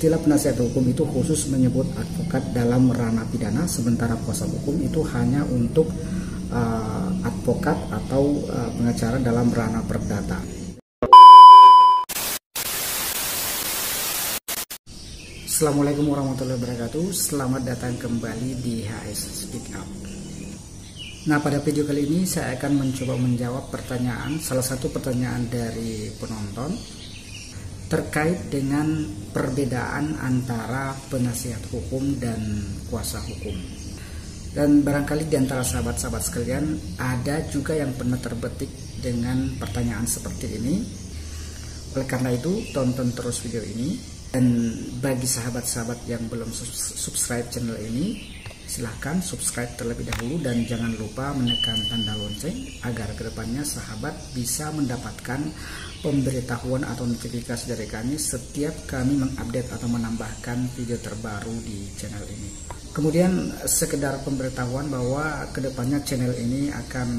Istilah penasihat hukum itu khusus menyebut advokat dalam ranah pidana, sementara kuasa hukum itu hanya untuk advokat atau pengacara dalam ranah perdata. Assalamualaikum warahmatullahi wabarakatuh. Selamat datang kembali di HS Speak Up. Nah, pada video kali ini saya akan mencoba menjawab salah satu pertanyaan dari penonton terkait dengan perbedaan antara penasihat hukum dan kuasa hukum. Dan barangkali di antara sahabat-sahabat sekalian ada juga yang pernah terbetik dengan pertanyaan seperti ini. Oleh karena itu, tonton terus video ini. Dan bagi sahabat-sahabat yang belum subscribe channel ini, silahkan subscribe terlebih dahulu dan jangan lupa menekan tanda lonceng agar kedepannya sahabat bisa mendapatkan pemberitahuan atau notifikasi dari kami setiap kami mengupdate atau menambahkan video terbaru di channel ini. Kemudian sekedar pemberitahuan bahwa kedepannya channel ini akan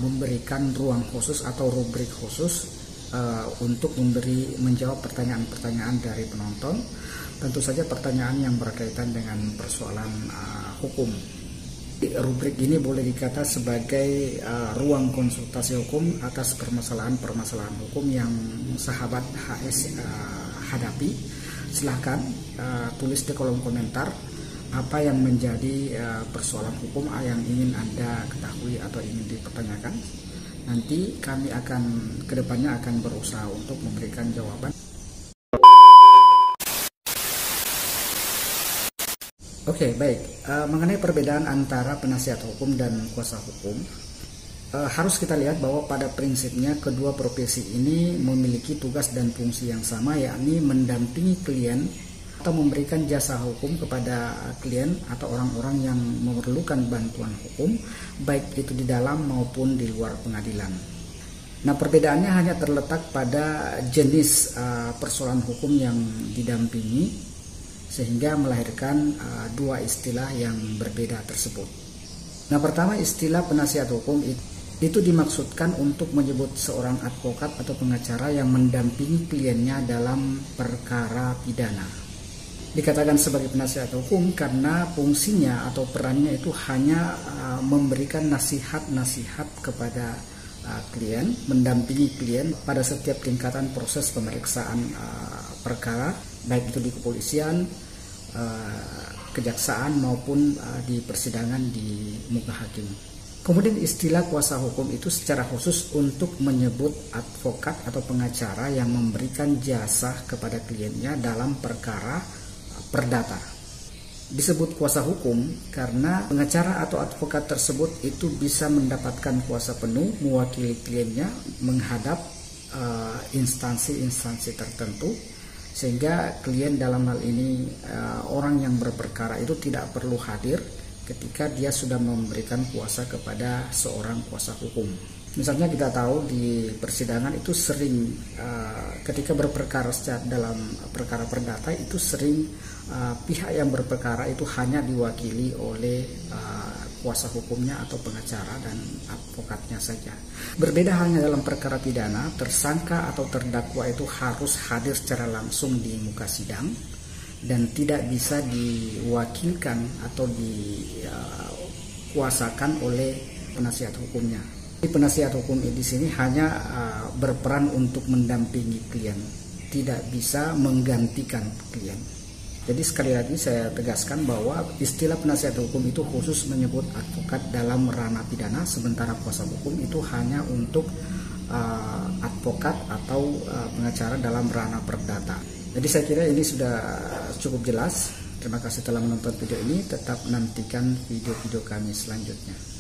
memberikan ruang khusus atau rubrik khusus untuk menjawab pertanyaan-pertanyaan dari penonton. Tentu saja pertanyaan yang berkaitan dengan persoalan hukum. Rubrik ini boleh dikata sebagai ruang konsultasi hukum atas permasalahan-permasalahan hukum yang sahabat HS hadapi. Silahkan tulis di kolom komentar apa yang menjadi persoalan hukum yang ingin Anda ketahui atau ingin dipertanyakan. Nanti kami kedepannya akan berusaha untuk memberikan jawaban. Oke, baik. Mengenai perbedaan antara penasihat hukum dan kuasa hukum, harus kita lihat bahwa pada prinsipnya kedua profesi ini memiliki tugas dan fungsi yang sama, yakni mendampingi klien atau memberikan jasa hukum kepada klien atau orang-orang yang memerlukan bantuan hukum, baik itu di dalam maupun di luar pengadilan. Nah, perbedaannya hanya terletak pada jenis persoalan hukum yang didampingi, sehingga melahirkan dua istilah yang berbeda tersebut. Nah, pertama, istilah penasihat hukum itu dimaksudkan untuk menyebut seorang advokat atau pengacara yang mendampingi kliennya dalam perkara pidana. Dikatakan sebagai penasihat hukum karena fungsinya atau perannya itu hanya memberikan nasihat-nasihat kepada klien, mendampingi klien pada setiap tingkatan proses pemeriksaan perkara, baik itu di kepolisian, kejaksaan maupun di persidangan di muka hakim. Kemudian istilah kuasa hukum itu secara khusus untuk menyebut advokat atau pengacara yang memberikan jasa kepada kliennya dalam perkara perdata. Disebut kuasa hukum karena pengacara atau advokat tersebut itu bisa mendapatkan kuasa penuh mewakili kliennya menghadap instansi-instansi tertentu, sehingga klien dalam hal ini orang yang berperkara itu tidak perlu hadir ketika dia sudah memberikan kuasa kepada seorang kuasa hukum. Misalnya kita tahu di persidangan itu sering ketika berperkara dalam perkara perdata itu sering pihak yang berperkara itu hanya diwakili oleh kuasa hukumnya atau pengacara dan advokatnya saja. Berbeda halnya dalam perkara pidana, tersangka atau terdakwa itu harus hadir secara langsung di muka sidang dan tidak bisa diwakilkan atau dikuasakan oleh penasihat hukumnya. Penasihat hukum di sini hanya berperan untuk mendampingi klien, tidak bisa menggantikan klien. Jadi sekali lagi saya tegaskan bahwa istilah penasihat hukum itu khusus menyebut advokat dalam ranah pidana, sementara kuasa hukum itu hanya untuk advokat atau pengacara dalam ranah perdata. Jadi saya kira ini sudah cukup jelas. Terima kasih telah menonton video ini. Tetap nantikan video-video kami selanjutnya.